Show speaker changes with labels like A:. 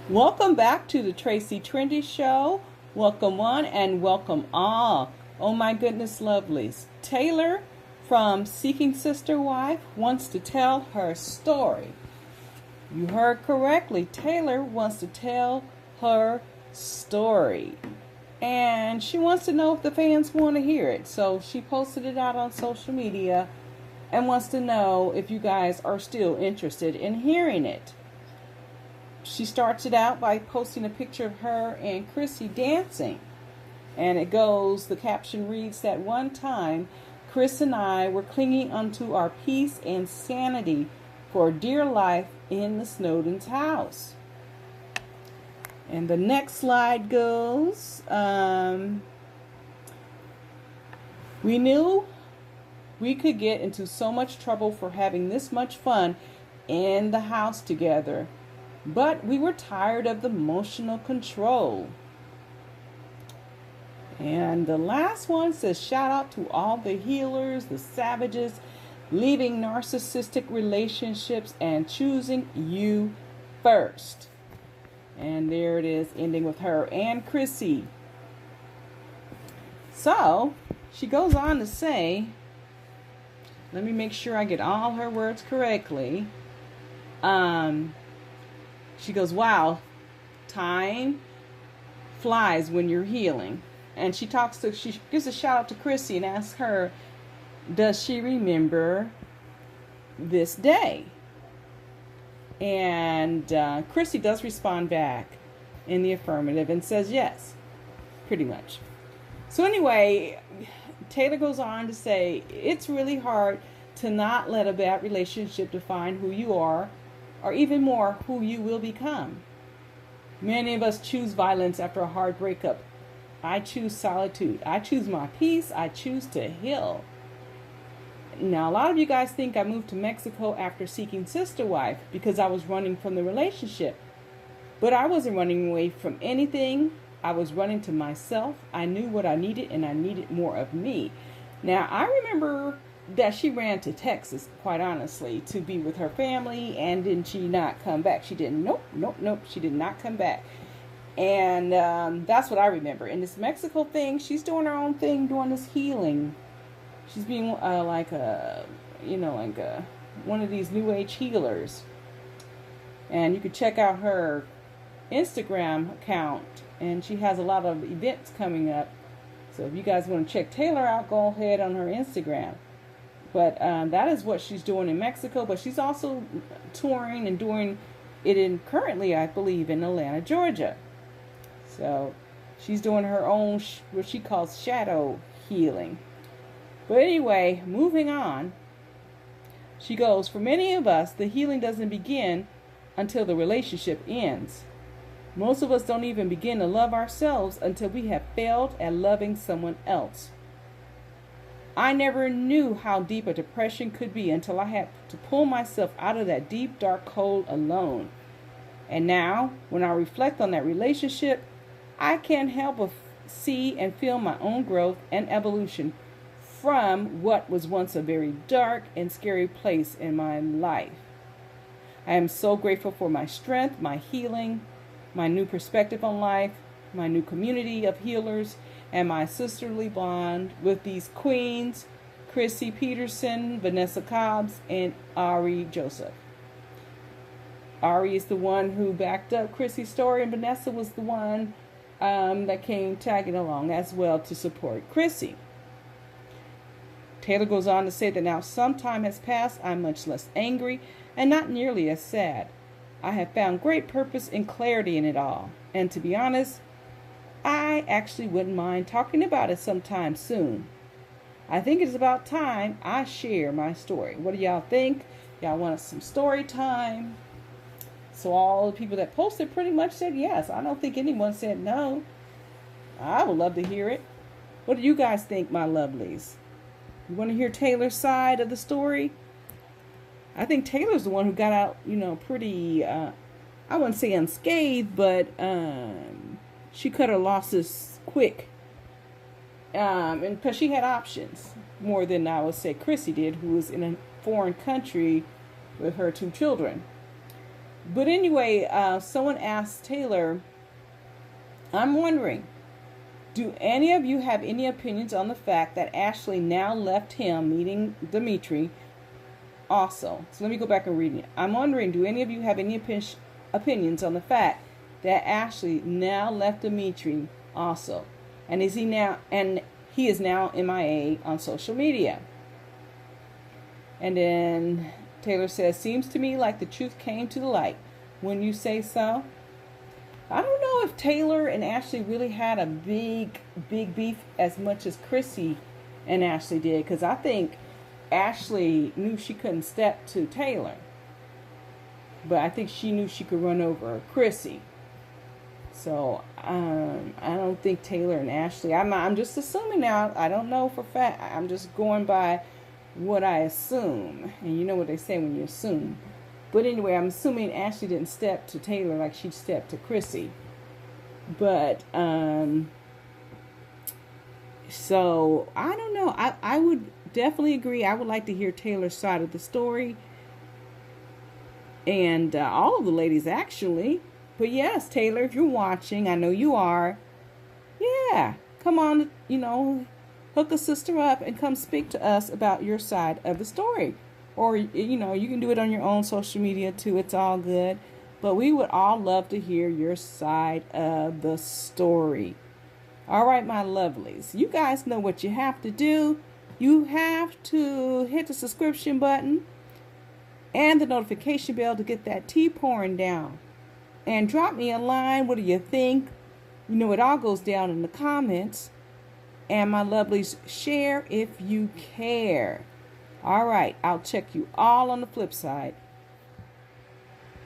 A: Welcome back to the Tracie Trendy Show. Welcome one and welcome all. Oh my goodness, lovelies. Tayler from Seeking Sister Wife wants to tell her story. You heard correctly. Tayler wants to tell her story. And she wants to know if the fans want to hear it. So she posted it out on social media and wants to know if you guys are still interested in hearing it. She starts it out by posting a picture of her and Chrissy dancing. And it goes, the caption reads, that one time, Chris and I were clinging onto our peace and sanity for dear life in the Snowden's house. And the next slide goes, we knew we could get into so much trouble for having this much fun in the house together. But we were tired of the emotional control. And the last one says, shout out to all the healers, the savages, leaving narcissistic relationships and choosing you first. And there it is, ending with her and Chrissy. So, she goes on to say, let me make sure I get all her words correctly. She goes, wow, time flies when you're healing. And she gives a shout out to Chrissy and asks her, does she remember this day? And Chrissy does respond back in the affirmative and says yes, pretty much. So anyway, Tayler goes on to say, it's really hard to not let a bad relationship define who you are, or even more, who you will become. Many of us choose violence after a hard breakup. I choose solitude. I choose my peace. I choose to heal. Now, a lot of you guys think I moved to Mexico after Seeking Sister Wife because I was running from the relationship. But I wasn't running away from anything. I was running to myself. I knew what I needed, and I needed more of me. Now, I remember that she ran to Texas, quite honestly, to be with her family, and didn't she not come back? She didn't. Nope. She did not come back. And that's what I remember. And this Mexico thing, she's doing her own thing, doing this healing. She's being one of these new age healers. And you can check out her Instagram account, and she has a lot of events coming up. So if you guys want to check Tayler out, go ahead on her Instagram. But that is what she's doing in Mexico. But she's also touring and doing it currently, I believe, in Atlanta, Georgia. So she's doing her own, what she calls shadow healing. But anyway, moving on. She goes, for many of us, the healing doesn't begin until the relationship ends. Most of us don't even begin to love ourselves until we have failed at loving someone else. I never knew how deep a depression could be until I had to pull myself out of that deep, dark hole alone. And now, when I reflect on that relationship, I can't help but see and feel my own growth and evolution from what was once a very dark and scary place in my life. I am so grateful for my strength, my healing, my new perspective on life, my new community of healers, and my sisterly bond with these queens, Chrissy Peterson, Vanessa Cobbs, and Ari Joseph. Ari is the one who backed up Chrissy's story, and Vanessa was the one that came tagging along as well to support Chrissy. Tayler goes on to say that now some time has passed, I'm much less angry and not nearly as sad. I have found great purpose and clarity in it all. And to be honest, I actually wouldn't mind talking about it sometime soon. I think it's about time I share my story. What do y'all think? Y'all want some story time? So all the people that posted pretty much said yes. I don't think anyone said no. I would love to hear it. What do you guys think, my lovelies? You want to hear Tayler's side of the story? I think Tayler's the one who got out, pretty, I wouldn't say unscathed, but she cut her losses quick. And because she had options more than I would say Chrissy did, who was in a foreign country with her 2 children. But anyway, someone asked Tayler, I'm wondering, do any of you have any opinions on the fact that Ashley now left him, meeting Dimitri, also? So let me go back and read it. I'm wondering, do any of you have any opinions on the fact that Ashley now left Dimitri also? And he is now MIA on social media. And then Tayler says, seems to me like the truth came to the light. When you say so? I don't know if Tayler and Ashley really had a big beef as much as Chrissy and Ashley did. Because I think Ashley knew she couldn't step to Tayler. But I think she knew she could run over Chrissy. So I don't think Tayler and Ashley, I'm just assuming now. I don't know for fact. I'm just going by what I assume. And you know what they say when you assume. But anyway, I'm assuming Ashley didn't step to Tayler like she stepped to Chrissy. But, so, I don't know. I would definitely agree. I would like to hear Tayler's side of the story. And all of the ladies, actually. But yes, Tayler, if you're watching, I know you are. Yeah, come on, hook a sister up and come speak to us about your side of the story. Or, you can do it on your own social media too. It's all good. But we would all love to hear your side of the story. All right, my lovelies. You guys know what you have to do. You have to hit the subscription button and the notification bell to get that tea pouring down. And drop me a line. What do you think? It all goes down in the comments. And my lovelies, share if you care. All right, I'll check you all on the flip side.